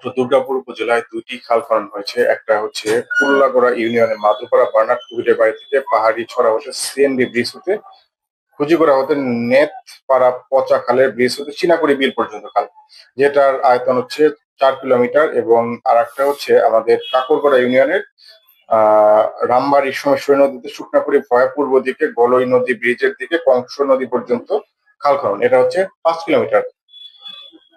মাত্র দুর্গাপুর উপজেলায় ২টি খাল খনন হয়েছে। একটা হচ্ছে কুল্লাগড়া ইউনিয়নের মাধুপাড়া বার্নার্ড কুবিরের বাড়ি থেকে পাহাড়ি ছড়া হতে সিএনবি ব্রিজ হতে কুচিগড়া হতে নেতপাড়া পচা খালের ব্রিজ হতে চিনাকুড়ি বিল পর্যন্ত খাল, যেটার আয়তন হচ্ছে ৪ কিলোমিটার। এবং আর একটা হচ্ছে আমাদের কাকরগড়া ইউনিয়নের রামবাড়ি সোমেশ্বরী নদীতে শুকনাকুড়ি ভয়া পূর্ব দিকে গলই নদী ব্রিজের দিকে কংস নদী পর্যন্ত খাল খনন, এটা হচ্ছে ৫ কিলোমিটার।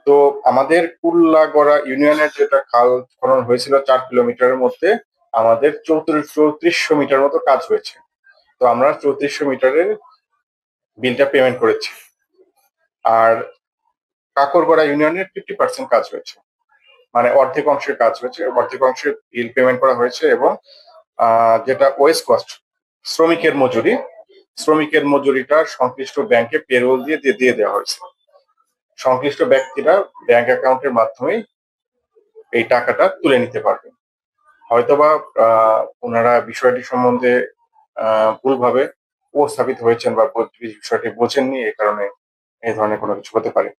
তো আমাদের কুল্লাগড়া ইউনিয়নের যেটা খাল খনন হয়েছিল ৪ কিলোমিটারের মধ্যে আমাদের ৩৪০০ মিটার মতো কাজ হয়েছে। তো আমরা ৩৪০০ মিটারের বিলটা পেমেন্ট করেছি। আর কাকরগড়া ইউনিয়নের 50% কাজ হয়েছে, মানে অর্ধেক অংশের কাজ হয়েছে, অর্ধেক অংশের বিল পেমেন্ট করা হয়েছে। এবং যেটা ওয়েস্ট কস্ট শ্রমিকের মজুরিটা সংশ্লিষ্ট ব্যাংকে পেরোল দিয়ে দিয়ে দেওয়া হয়েছে। সংশ্লিষ্ট ব্যক্তিরা ব্যাংক অ্যাকাউন্টের মাধ্যমেই এই টাকাটা তুলে নিতে পারবে। হয়তোবা ওনারা বিষয়টি সম্বন্ধে ভুলভাবে উপস্থাপিত হয়েছেন বা বিষয়টি বোঝেননি, এই কারণে এই ধরনের কোনো কিছু হতে পারে।